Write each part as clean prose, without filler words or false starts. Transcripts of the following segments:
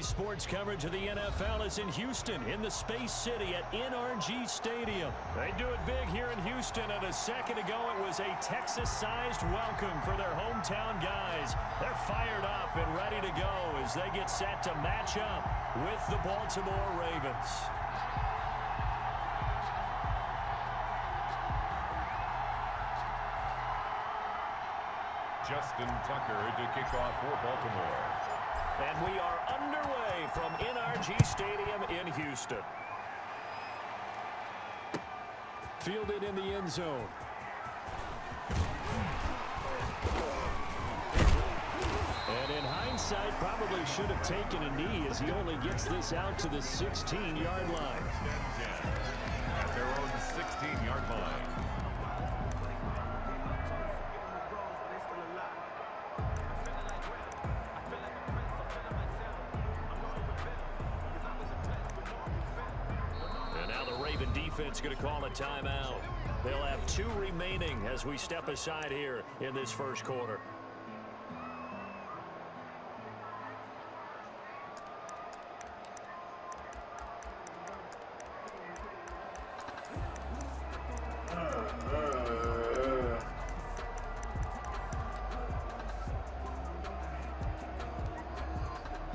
Today's sports coverage of the NFL is in Houston, in the Space City at NRG Stadium. They do it big here in Houston, and a second ago it was a Texas-sized welcome for their hometown guys. They're fired up and ready to go as they get set to match up with the Baltimore Ravens. Justin Tucker to kick off for Baltimore. And we are underway from NRG Stadium in Houston. Fielded in the end zone. And in hindsight, probably should have taken a knee as he only gets this out to the 16-yard line. At their own 16-yard line. Defense going to call a timeout. They'll have 2 remaining as we step aside here in this first quarter.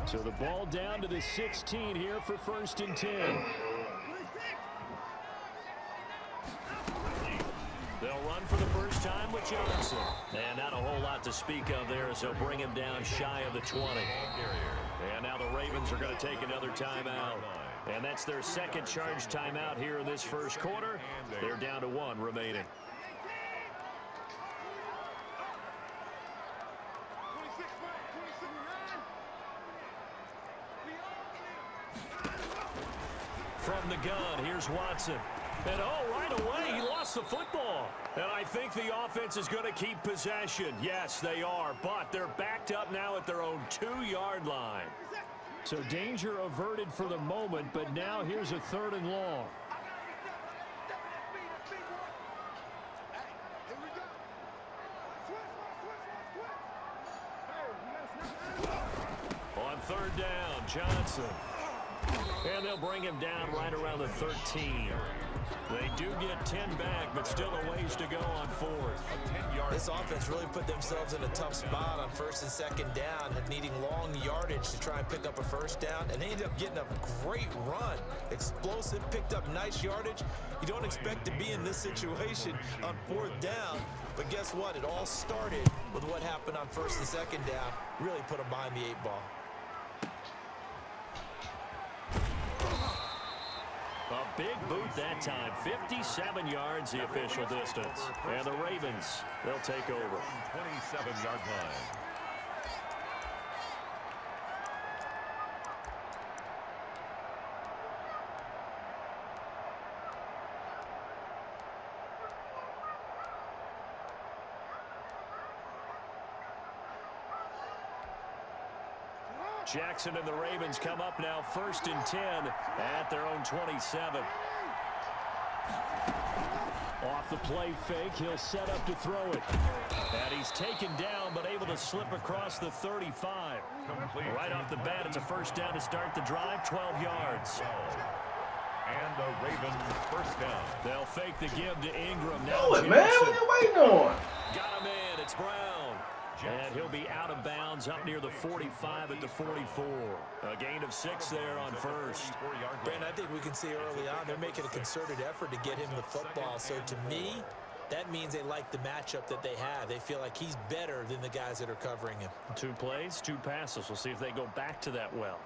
So the ball down to the 16 here for 1st and 10. They'll run for the first time with Johnson. And not a whole lot to speak of there as they'll bring him down shy of the 20. And now the Ravens are going to take another timeout. And that's their second charge timeout here in this first quarter. They're down to 1 remaining. From the gun, here's Watson. And right away, he lost the football. And I think the offense is going to keep possession. Yes, they are, but they're backed up now at their own 2-yard line. So danger averted for the moment, but now here's a 3rd and long. On 3rd down, Johnson. And they'll bring him down right around the 13. They do get 10 back, but still a ways to go on 4th. This offense really put themselves in a tough spot on 1st and 2nd down, needing long yardage to try and pick up a 1st down, and they ended up getting a great run. Explosive, picked up nice yardage. You don't expect to be in this situation on 4th down, but guess what? It all started with what happened on 1st and 2nd down. Really put them behind the 8 ball. A big boot that time. 57 yards the official distance. And the Ravens, they'll take over. 27-yard line. Jackson and the Ravens come up now 1st and 10 at their own 27. Off the play fake, he'll set up to throw it. And he's taken down, but able to slip across the 35. Right off the bat, it's a 1st down to start the drive, 12 yards. And the Ravens 1st down. They'll fake the give to Ingram. Now do it, man. What are you waiting on? Got him in. It's Brown. And he'll be out of bounds up near the 45 at the 44. A gain of 6 there on 1st. Brandon, I think we can see early on they're making a concerted effort to get him the football. So to me, that means they like the matchup that they have. They feel like he's better than the guys that are covering him. 2 plays, 2 passes. We'll see if they go back to that well.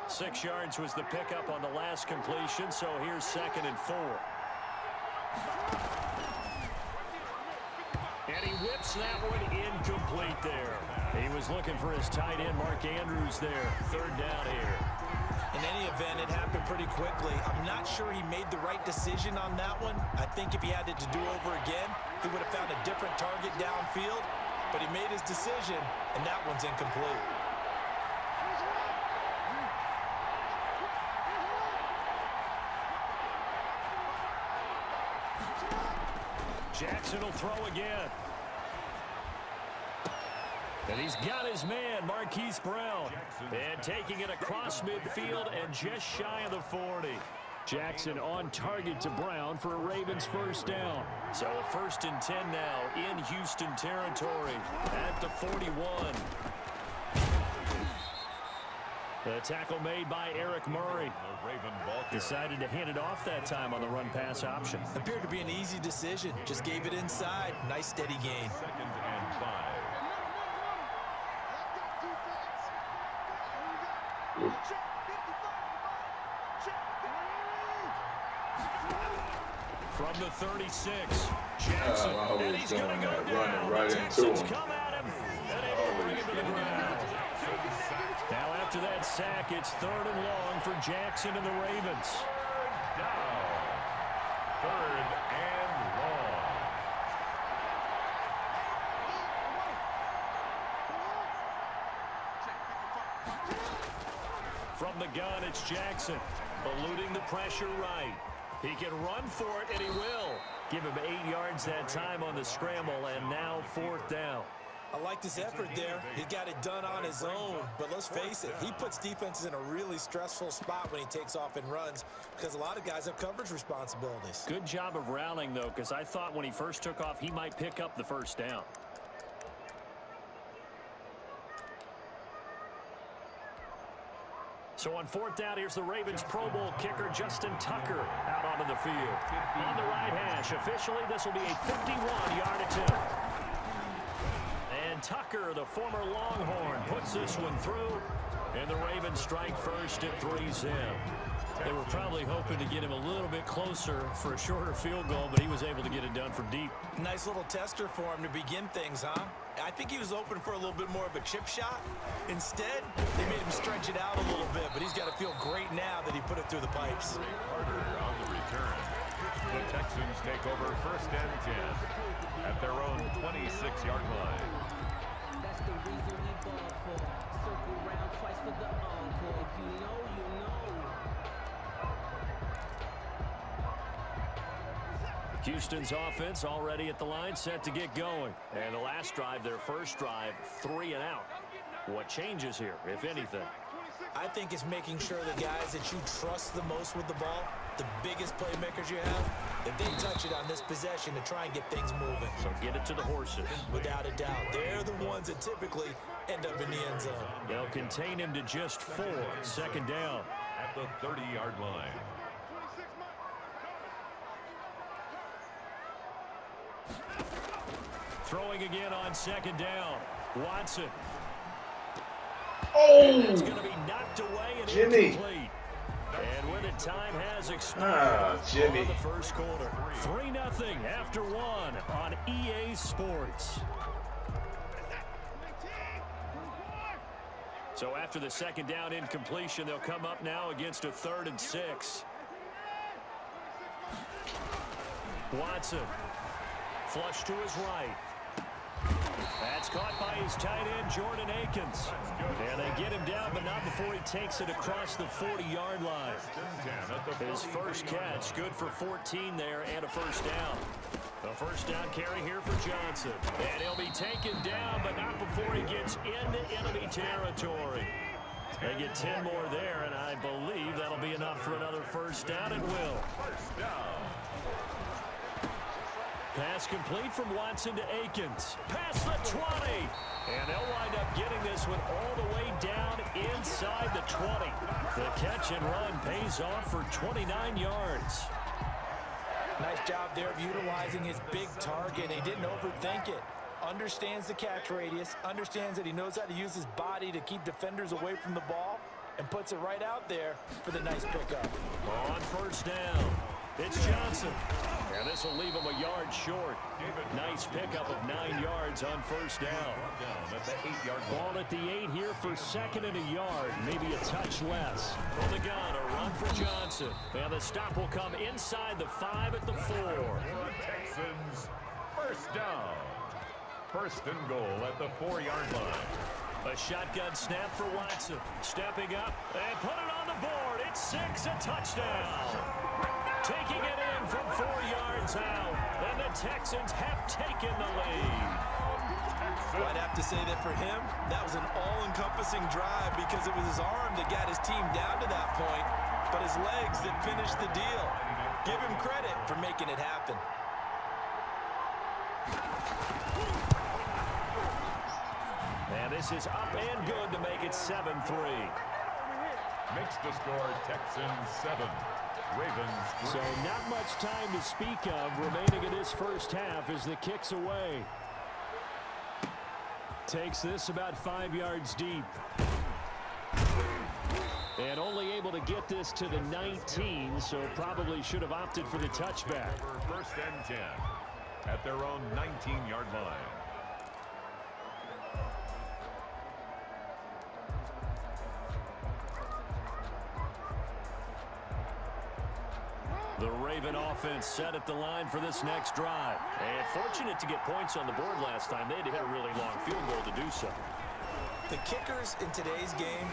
Six yards was the pickup on the last completion, so here's 2nd and 4. And he whips that one incomplete there. He was looking for his tight end, Mark Andrews, there. 3rd down here. In any event, it happened pretty quickly. I'm not sure he made the right decision on that one. I think if he had it to do over again, he would have found a different target downfield. But he made his decision, and that one's incomplete. Jackson will throw again. And he's got his man, Marquise Brown. And taking it across midfield and just shy of the 40. Jackson on target to Brown for a Ravens first down. So a 1st and 10 now in Houston territory at the 41. The tackle made by Eric Murray. Decided to hand it off that time on the run-pass option. Appeared to be an easy decision. Just gave it inside. Nice steady gain. 2nd and 5. From the 36, Jackson, and he's going to go down. Right the Texans into him. come at him, and they bring him to the ground. Now after that sack, it's 3rd and long for Jackson and the Ravens. Down. 3rd and long. From the gun, it's Jackson, eluding the pressure right. He can run for it, and he will. Give him 8 yards that time on the scramble, and now 4th down. I like his effort there. He got it done on his own. But let's face it, he puts defenses in a really stressful spot when he takes off and runs because a lot of guys have coverage responsibilities. Good job of rallying, though, because I thought when he first took off, he might pick up the first down. So on 4th down, here's the Ravens Pro Bowl kicker, Justin Tucker, out onto the field. On the right hash, officially, this will be a 51-yard attempt. And Tucker, the former Longhorn, puts this one through. And the Ravens strike first at 3-0. They were probably hoping to get him a little bit closer for a shorter field goal, but he was able to get it done from deep. Nice little tester for him to begin things, huh? I think he was open for a little bit more of a chip shot. Instead, they made him stretch it out a little bit, but he's got to feel great now that he put it through the pipes. Carter on the return. The Texans take over 1st and 10 at their own 26-yard line. That's the reason we ball for. Circle round twice for the encore. If you know, you know. Houston's offense already at the line, set to get going. And the last drive, their first drive, 3 and out. What changes here, if anything? I think it's making sure the guys that you trust the most with the ball, the biggest playmakers you have, that they touch it on this possession to try and get things moving. So get it to the horses. Without a doubt. They're the ones that typically end up in the end zone. They'll contain him to just 4. 2nd down. At the 30-yard line. Throwing again on 2nd down. Watson. Oh, It's going to be knocked away and Jimmy. incomplete. And with it, time has expired Jimmy. for the first quarter. 3-0 after 1 on EA Sports. So after the 2nd down incompletion, they'll come up now against a 3rd and 6. Watson. Flush to his right. That's caught by his tight end, Jordan Akins. And they get him down, but not before he takes it across the 40-yard line. His first catch, good for 14 there and a first down. A first down carry here for Johnson. And he'll be taken down, but not before he gets into enemy territory. They get 10 more there, and I believe that'll be enough for another first down. It will. Pass complete from Watson to Akins. Past the 20. And they'll wind up getting this one all the way down inside the 20. The catch and run pays off for 29 yards. Nice job there of utilizing his big target. He didn't overthink it. Understands the catch radius. Understands that he knows how to use his body to keep defenders away from the ball. And puts it right out there for the nice pickup. On first down, it's Johnson. And this will leave him a yard short. Nice pickup of 9 yards on first down. At the 8-yard line. Ball at the 8 here for 2nd and a yard. Maybe a touch less. From the gun, a run for Johnson. And the stop will come inside the 5 at the 4. Texans first down. 1st and goal at the 4-yard line. A shotgun snap for Watson. Stepping up and put it on the board. It's 6, a touchdown. taking it in from 4 yards out. And the Texans have taken the lead. Well, I'd have to say that for him, that was an all-encompassing drive because it was his arm that got his team down to that point, but his legs that finished the deal. Give him credit for making it happen. And this is up and good to make it 7-3. Makes the score Texans 7, Ravens 3. So not much time to speak of remaining in this first half as the kick's away. Takes this about 5 yards deep. And only able to get this to the 19, so probably should have opted for the touchback. First and 10 at their own 19-yard line. The Raven offense set at the line for this next drive. And fortunate to get points on the board last time. They had to hit a really long field goal to do so. The kickers in today's game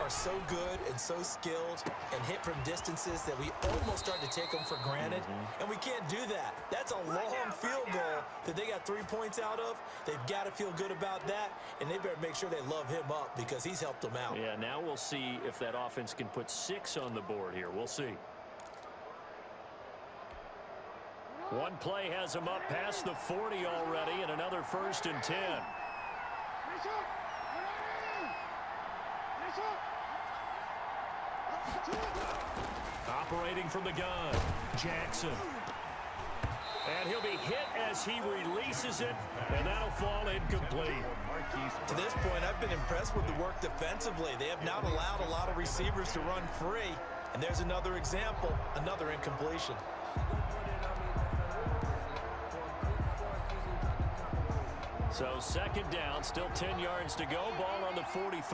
are so good and so skilled and hit from distances that we almost start to take them for granted. And we can't do that. That's a long field goal that they got 3 points out of. They've got to feel good about that, and they better make sure they love him up because he's helped them out. Yeah, now we'll see if that offense can put 6 on the board here. We'll see. One play has him up past the 40 already, and another 1st and 10. Operating from the gun, Jackson. And he'll be hit as he releases it, and that'll fall incomplete. To this point, I've been impressed with the work defensively. They have not allowed a lot of receivers to run free. And there's another example, another incompletion. So 2nd down, still 10 yards to go. Ball on the 43.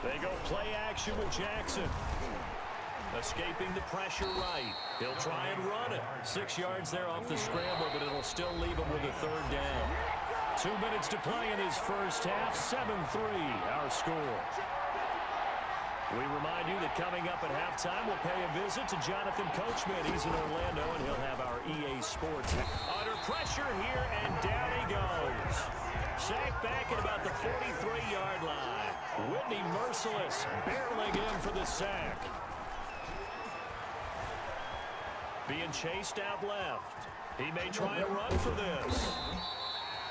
They go play action with Jackson. Escaping the pressure right. He'll try and run it. 6 yards there off the scramble, but it'll still leave him with a 3rd down. 2 minutes to play in his first half. 7-3 our score. We remind you that coming up at halftime, we'll pay a visit to Jonathan Coachman. He's in Orlando, and he'll have our EA Sports. Under pressure here, and down he goes. Sacked back at about the 43-yard line. Whitney Merciless barreling in for the sack. Being chased out left. He may try and run for this.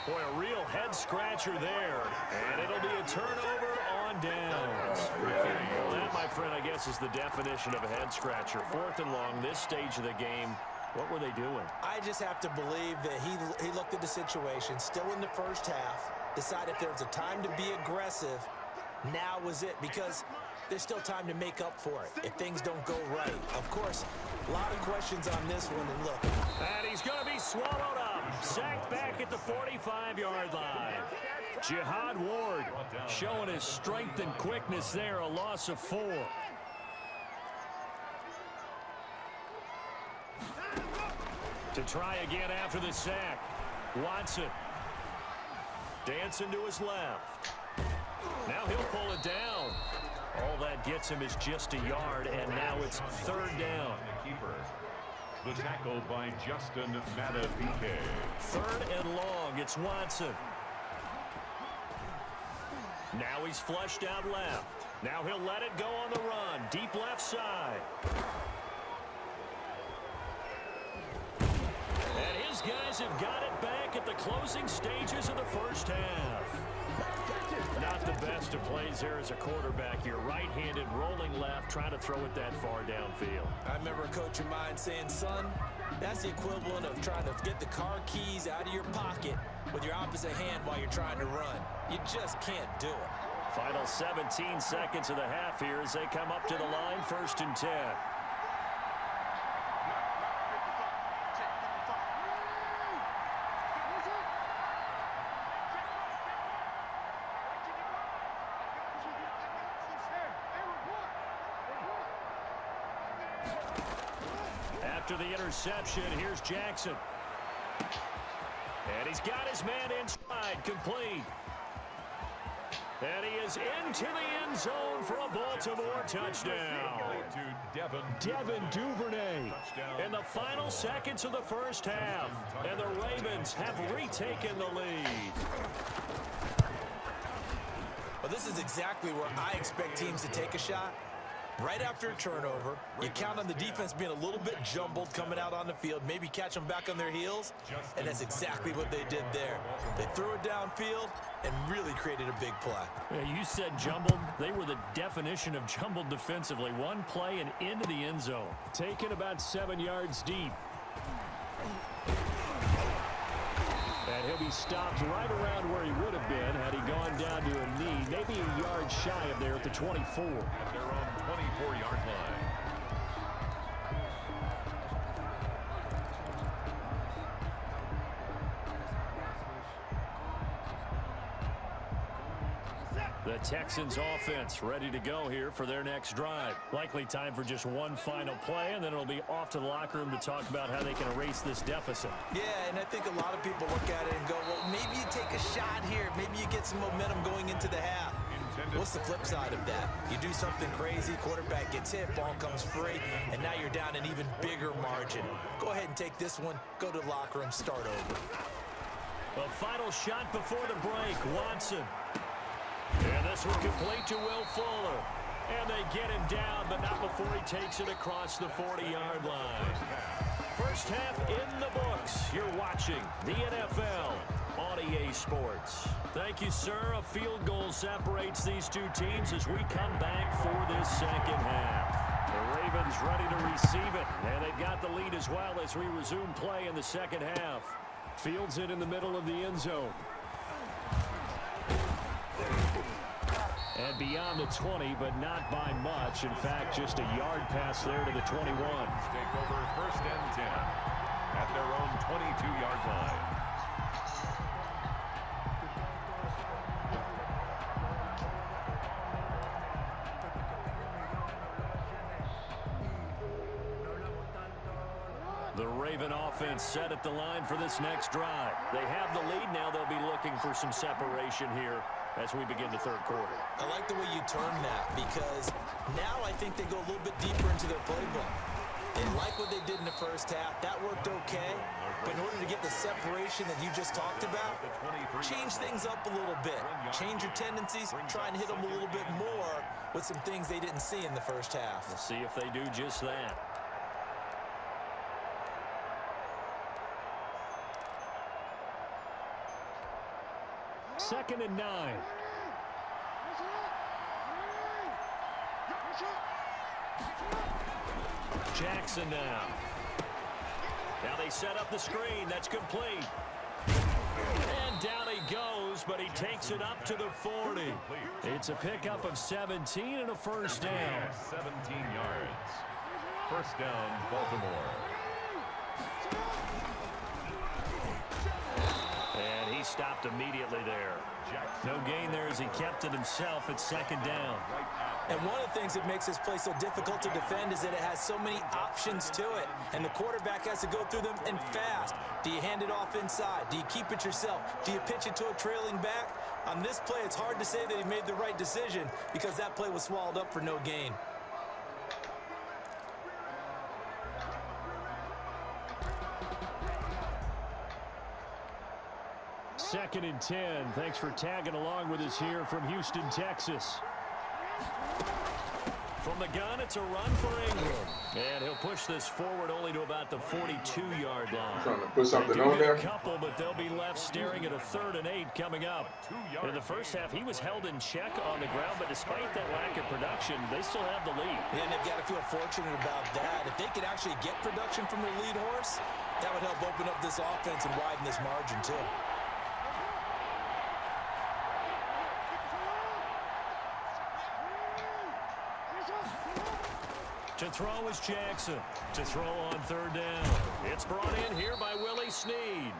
Boy, a real head-scratcher there. And it'll be a turnover on downs. Well, that, my friend, I guess is the definition of a head-scratcher. 4th and long, this stage of the game. What were they doing? I just have to believe that he looked at the situation, still in the first half, decided if there was a time to be aggressive, now was it, because there's still time to make up for it if things don't go right. Of course, a lot of questions on this one, and look. And he's going to be swallowed up. Sacked back at the 45-yard line. Jihad Ward showing his strength and quickness there, a loss of 4. To try again after the sack. Watson. Dancing to his left. Now he'll pull it down. All that gets him is just a yard, and now it's 3rd down. The tackle by Justin Madubuike. 3rd and long. It's Watson. Now he's flushed out left. Now he'll let it go on the run. Deep left side. And his guys have got it back at the closing stages of the first half. Not the best of plays there as a quarterback. You're right-handed, rolling left, trying to throw it that far downfield. I remember a coach of mine saying, son, that's the equivalent of trying to get the car keys out of your pocket with your opposite hand while you're trying to run. You just can't do it. Final 17 seconds of the half here as they come up to the line, 1st and 10. After the interception, here's Jackson. And he's got his man inside, complete. And he is into the end zone for a Baltimore touchdown. To Devin Duvernay in the final seconds of the first half. And the Ravens have retaken the lead. Well, this is exactly where I expect teams to take a shot. Right after a turnover, you count on the defense being a little bit jumbled coming out on the field, maybe catch them back on their heels, and that's exactly what they did there. They threw it downfield and really created a big play. Yeah, you said jumbled. They were the definition of jumbled defensively. One play and into the end zone. Taken about 7 yards deep. And he'll be stopped right around where he would have been had he gone down to a knee, maybe a yard shy of there at the 24. at their own 24-yard line. The Texans offense ready to go here for their next drive. Likely time for just one final play, and then it'll be off to the locker room to talk about how they can erase this deficit. Yeah, and I think a lot of people look at it and go, well, maybe you take a shot here. Maybe you get some momentum going into the half. What's the flip side of that? You do something crazy, quarterback gets hit, ball comes free, and now you're down an even bigger margin. Go ahead and take this one, go to the locker room, start over. A final shot before the break. Watson. And this one complete to Will Fuller. And they get him down, but not before he takes it across the 40-yard line. First half in the books. You're watching the NFL on EA Sports. Thank you, sir. A field goal separates these two teams as we come back for this second half. The Ravens ready to receive it, and they've got the lead as well as we resume play in the second half. Fields it in the middle of the end zone. And beyond the 20, but not by much. In fact, just a yard pass there to the 21. Take over first and 10 at their own 22-yard line. The Raven offense set at the line for this next drive. They have the lead now. They'll be looking for some separation here as we begin the third quarter. I like the way you term that because now I think they go a little bit deeper into their playbook. They like what they did in the first half. That worked okay. But in order to get the separation that you just talked about, change things up a little bit. Change your tendencies. Try and hit them a little bit more with some things they didn't see in the first half. We'll see if they do just that. Second and 9. Jackson now. Now they set up the screen. That's complete. And down he goes, but he takes it up to the 40. It's a pickup of 17 and a first down. 17 yards. First down, Baltimore. And he stopped immediately there. No gain there as he kept it himself at second down. And one of the things that makes this play so difficult to defend is that it has so many options to it. And the quarterback has to go through them and fast. Do you hand it off inside? Do you keep it yourself? Do you pitch it to a trailing back? On this play, it's hard to say that he made the right decision because that play was swallowed up for no gain. Second and 10. Thanks for tagging along with us here from Houston, Texas. From the gun, it's a run for Ingram. And he'll push this forward only to about the 42-yard line. Trying to put something They do on get there. a couple, but they'll be left staring at a 3rd and 8 coming up. In the first half, he was held in check on the ground, but despite that lack of production, they still have the lead. And they've got to feel fortunate about that. If they could actually get production from their lead horse, that would help open up this offense and widen this margin too. To throw is Jackson. To throw on 3rd down. It's brought in here by Willie Snead.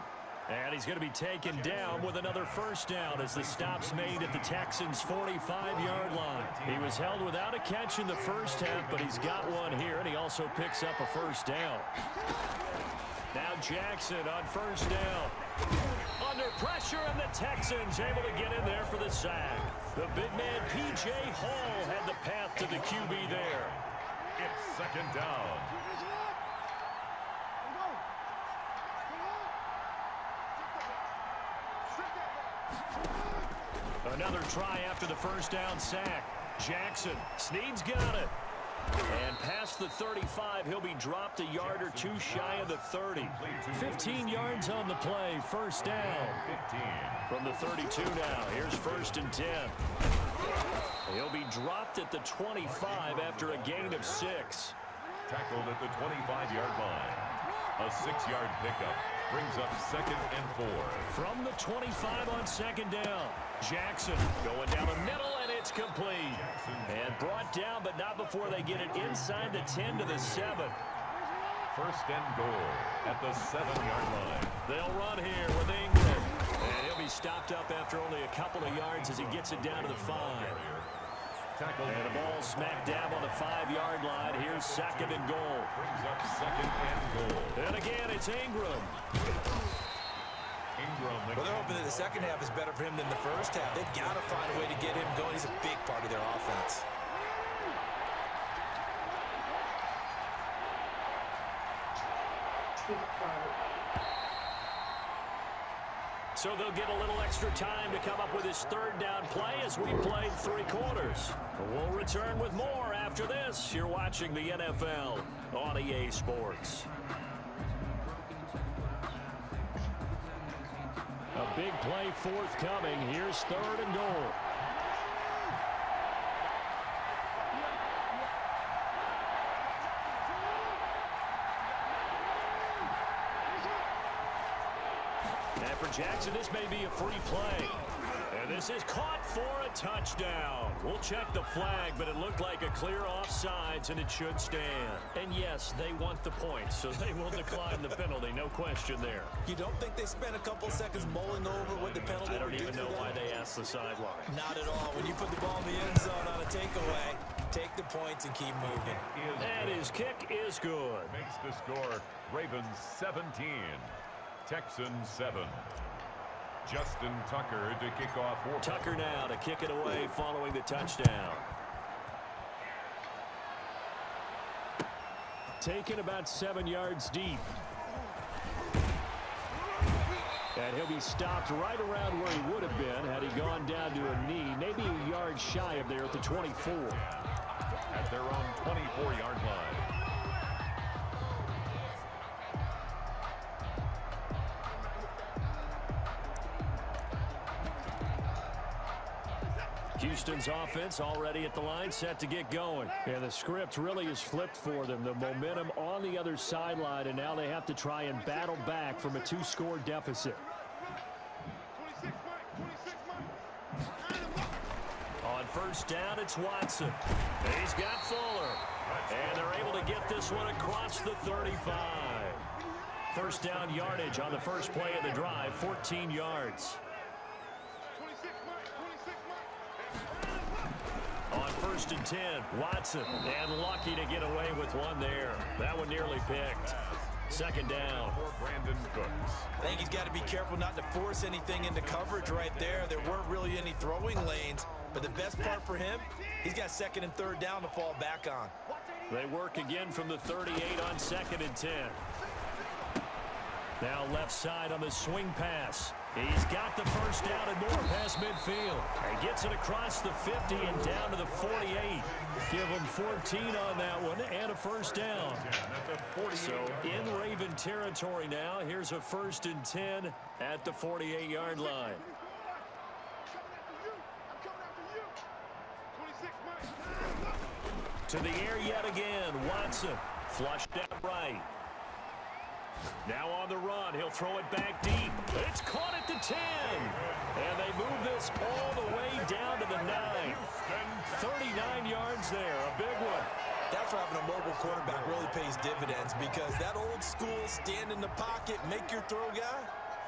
And he's going to be taken down with another first down as the stop's made at the Texans' 45-yard line. He was held without a catch in the first half, but he's got one here, and he also picks up a first down. Now Jackson on first down. Under pressure, and the Texans able to get in there for the sack. The big man, P.J. Hall, had the path to the QB there. It's second down. Another try after the first down sack. Jackson, Snead's got it. And past the 35, he'll be dropped a yard or two shy of the 30. 15 yards on the play, first down. 15. From the 32 now, here's first and 10. He'll be dropped at the 25 after a gain of 6. Tackled at the 25-yard line. A 6-yard pickup brings up second and 4. From the 25 on second down. Jackson going down the middle, and it's complete. And brought down, but not before they get it inside the 10 to the 7. First and goal at the 7-yard line. They'll run here with Ingram. And he'll be stopped up after only a couple of yards as he gets it down to the 5. And the ball smack dab on the 5-yard line. Here's second and goal. Brings up second and goal. And again, it's Ingram. Well, they're hoping that the second half is better for him than the first half. They've got to find a way to get him going. He's a big part of their offense. So they'll get a little extra time to come up with his third down play as we played 3 quarters. We'll return with more after this. You're watching the NFL on EA Sports. A big play forthcoming. Here's third and goal. And for Jackson, this may be a free play. And this is caught for a touchdown. We'll check the flag, but it looked like a clear offsides, and it should stand. And yes, they want the point, so they will decline the penalty. No question there. You don't think they spent a couple seconds mulling over what the penalty I don't would do even know for them? why they asked the sideline. Not at all. When you put the ball in the end zone on a takeaway, take the points and keep moving. And his kick is good. Makes the score Ravens 17, Texans 7. Justin Tucker to kick off. Tucker now to kick it away following the touchdown. Taken about 7 yards deep. And he'll be stopped right around where he would have been had he gone down to a knee, maybe a yard shy of there at the 24. At their own 24-yard line. Houston's offense already at the line, set to get going. And the script really is flipped for them. The momentum on the other sideline, and now they have to try and battle back from a 2-score deficit. On first down, it's Watson. He's got Fuller. And they're able to get this one across the 35. First down yardage on the first play of the drive, 14 yards. On first and 10, Watson, and lucky to get away with one there. That one nearly picked. Second down. For Brandon Cooks. I think he's got to be careful not to force anything into coverage right there. There weren't really any throwing lanes, but the best part for him, he's got second and third down to fall back on. They work again from the 38 on second and 10. Now left side on the swing pass. He's got the first down and more past midfield. And gets it across the 50 and down to the 48. Give him 14 on that one and a first down. So in Raven territory now. Here's a first and 10 at the 48-yard line. To the air yet again. Watson flushed out right. Now on the run, he'll throw it back deep. It's caught at the 10. And they move this all the way down to the 9. 39 yards there, a big one. That's where having a mobile quarterback really pays dividends, because that old school stand in the pocket, make your throw guy,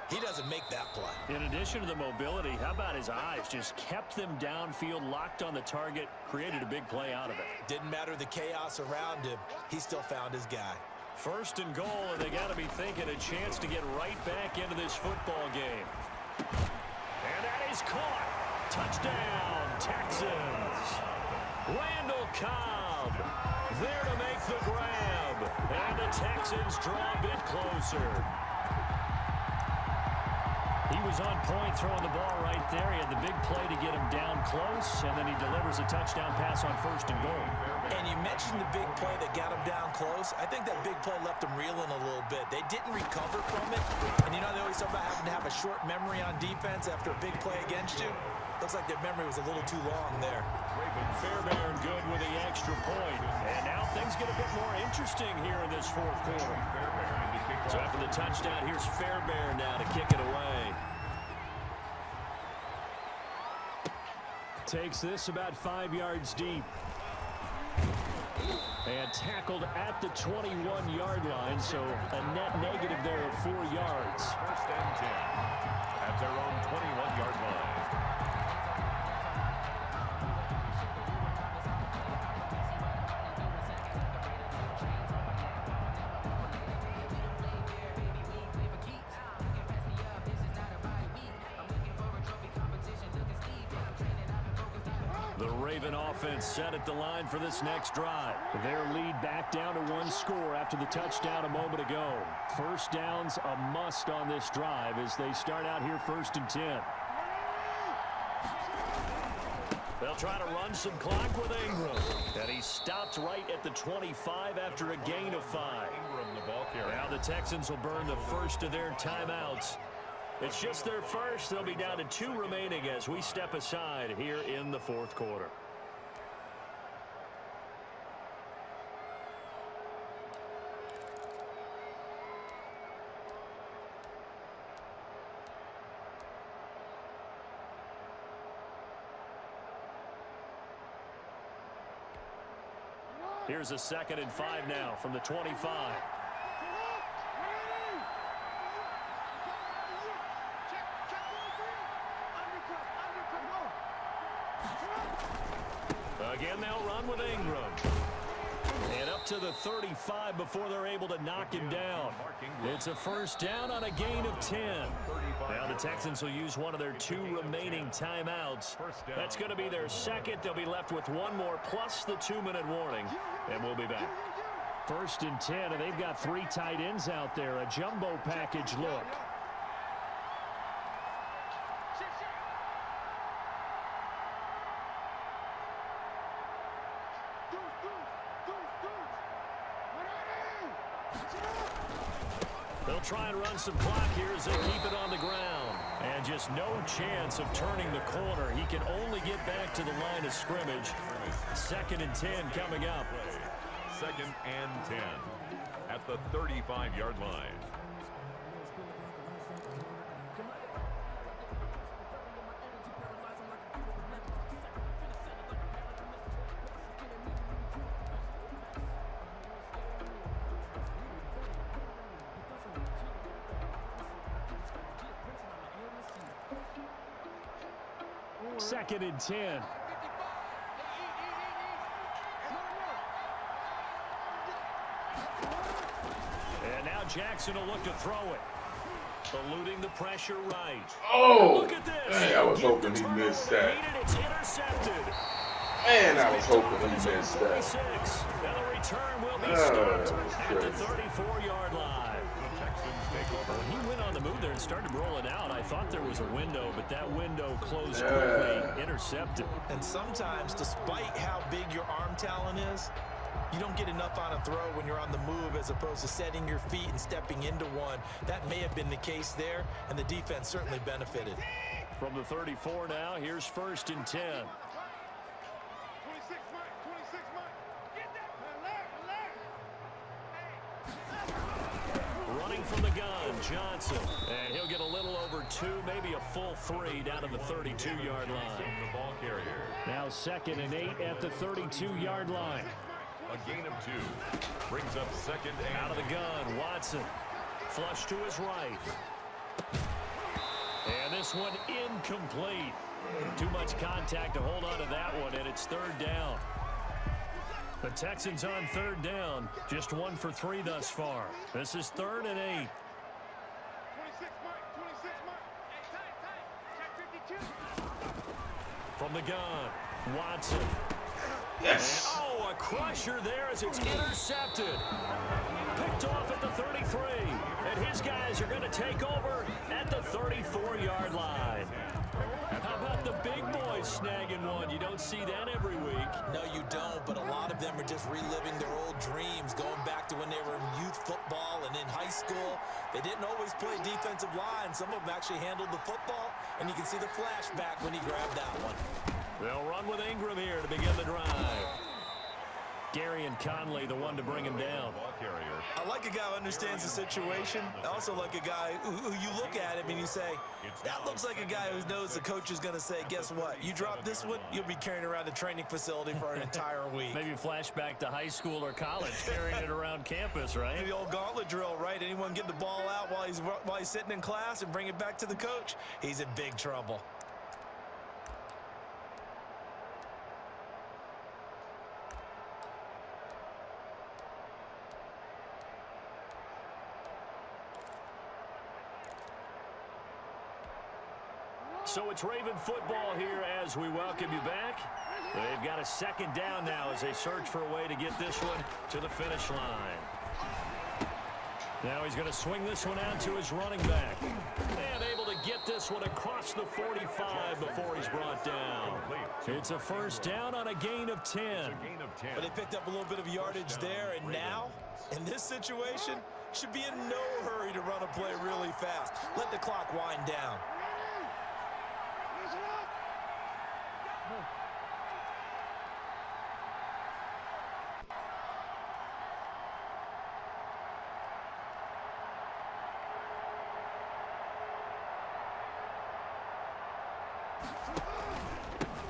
he doesn't make that play. In addition to the mobility, how about his eyes? Just kept them downfield, locked on the target, created a big play out of it. Didn't matter the chaos around him, he still found his guy. First and goal, and they got to be thinking a chance to get right back into this football game. And that is caught. Touchdown, Texans. Randall Cobb there to make the grab. And the Texans draw a bit closer. He was on point throwing the ball right there. He had the big play to get him down close, and then he delivers a touchdown pass on 1st and goal. And you mentioned the big play that got him down close. I think that big play left him reeling a little bit. They didn't recover from it. And you know they always talk about having to have a short memory on defense after a big play against you. Looks like their memory was a little too long there. Fairbairn good with the extra point. And now things get a bit more interesting here in this 4th quarter. So after the touchdown, here's Fairbairn now to kick it away. Takes this about 5 yards deep. And tackled at the 21-yard line, so a net negative there of 4 yards. 1st and 10 at their own 21-yard line. Offense set at the line for this next drive. Their lead back down to 1 score after the touchdown a moment ago. 1st downs a must on this drive as they start out here 1st and 10. They'll try to run some clock with Ingram. And he stopped right at the 25 after a gain of 5. Ingram, the ball carrier. Now the Texans will burn the first of their timeouts. It's just their first. They'll be down to 2 remaining as we step aside here in the 4th quarter. Here's a 2nd and 5 now from the 25. Again, they'll run with Ingram. And up to the 35 before they're able to knock him down. It's a 1st down on a gain of 10. Now the Texans will use one of their 2 remaining timeouts. That's going to be their 2nd. They'll be left with 1 more plus the 2-minute warning. And we'll be back. 1st and 10, and they've got 3 tight ends out there. A jumbo package look. They'll try and run some clock here as they keep it on the ground. And just no chance of turning the corner. He can only get back to the line of scrimmage. 2nd and 10 coming up. 2nd and 10 at the 35-yard line. Second and 10. And now Jackson will look to throw it. Eluding the pressure right. Oh, look at this. man, I was hoping he missed that. It's intercepted. Man, I was hoping he missed that. Now the return will be stopped at the 34-yard line. When he went on the move there and started rolling out, I thought there was a window, but that window closed quickly, intercepted. And sometimes, despite how big your arm talent is, you don't get enough on a throw when you're on the move as opposed to setting your feet and stepping into one. That may have been the case there, and the defense certainly benefited. From the 34 now, here's 1st and 10. Running from the gun, Johnson. And he'll get a little over 2, maybe a full 3 down to the 32-yard line. The ball carrier. Now 2nd and 8 at the 32-yard line. A gain of 2 brings up 2nd and out of the gun, Watson. Flush to his right. And this one incomplete. Too much contact to hold on to that one, and it's 3rd down. The Texans on 3rd down, just 1 for 3 thus far. This is 3rd and 8. From the gun, Watson. Yes. And, oh, a crusher there as it's intercepted. Picked off at the 33. And his guys are going to take over at the 34-yard line. How about the big boys snagging one? You don't see that every week. No, you don't, but a lot of them are just reliving their old dreams, going back to when they were in youth football and in high school. They didn't always play defensive line. Some of them actually handled the football, and you can see the flashback when he grabbed that one. They'll run with Ingram here to begin the drive. Gary and Conley, the one to bring him down. Ball carrier. I like a guy who understands the situation. I also like a guy who you look at him and you say, that looks like a guy who knows the coach is going to say, guess what? You drop this one, you'll be carrying around the training facility for an entire week. Maybe flashback to high school or college, carrying it around campus, right? The old gauntlet drill, right? Anyone get the ball out while he's sitting in class and bring it back to the coach? He's in big trouble. So it's Raven football here as we welcome you back. They've got a second down now as they search for a way to get this one to the finish line. Now he's going to swing this one out to his running back. And able to get this one across the 45 before he's brought down. It's a first down on a gain of 10. But they picked up a little bit of yardage there, and now, in this situation, should be in no hurry to run a play really fast. Let the clock wind down.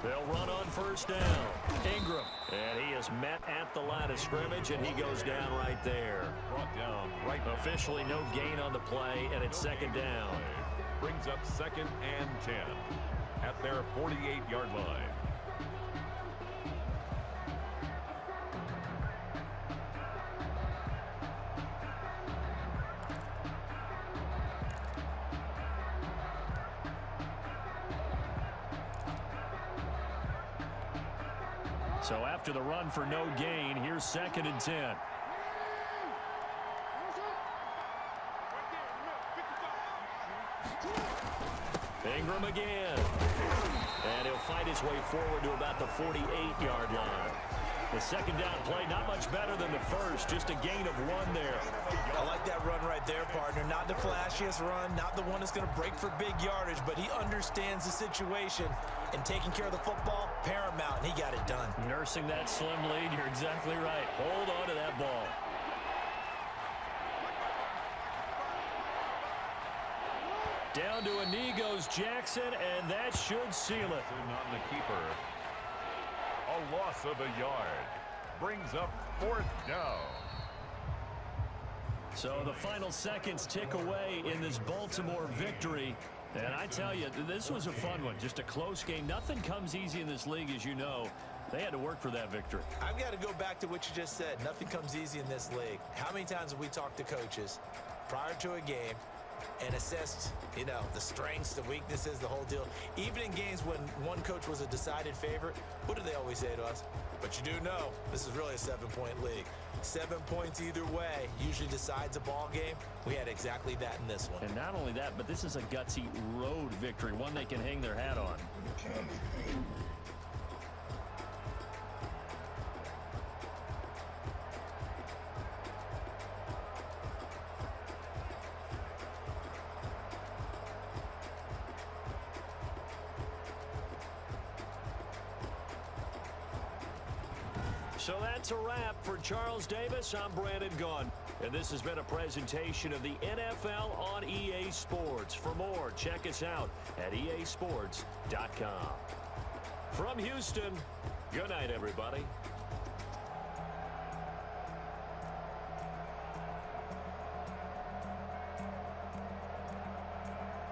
They'll run on first down. Ingram. And he is met at the line of scrimmage, and he goes down right there. Brought down right. Officially no gain on the play, and it's second down. Brings up 2nd and 10 at their 48-yard line. So after the run for no gain, here's 2nd and 10. Ingram again. And he'll fight his way forward to about the 48-yard line. The second down play, not much better than the first, just a gain of 1 there. I like that run right there, partner. Not the flashiest run, not the one that's going to break for big yardage, but he understands the situation, and taking care of the football, paramount, and he got it done. Nursing that slim lead, you're exactly right. Hold on to that ball. Down to a knee goes Jackson, and that should seal it. On the keeper. A loss of a yard. Brings up 4th down. So the final seconds tick away in this Baltimore victory. And I tell you, this was a fun one. Just a close game. Nothing comes easy in this league, as you know. They had to work for that victory. I've got to go back to what you just said. Nothing comes easy in this league. How many times have we talked to coaches prior to a game and assessed, you know, the strengths, the weaknesses, the whole deal? Even in games when one coach was a decided favorite, what do they always say to us? But you do know, this is really a 7-point league. 7 points either way usually decides a ball game. We had exactly that in this one. And not only that, but this is a gutsy road victory, one they can hang their hat on. So that's a wrap for Charles Davis. I'm Brandon Gaughan. And this has been a presentation of the NFL on EA Sports. For more, check us out at easports.com. From Houston, good night, everybody.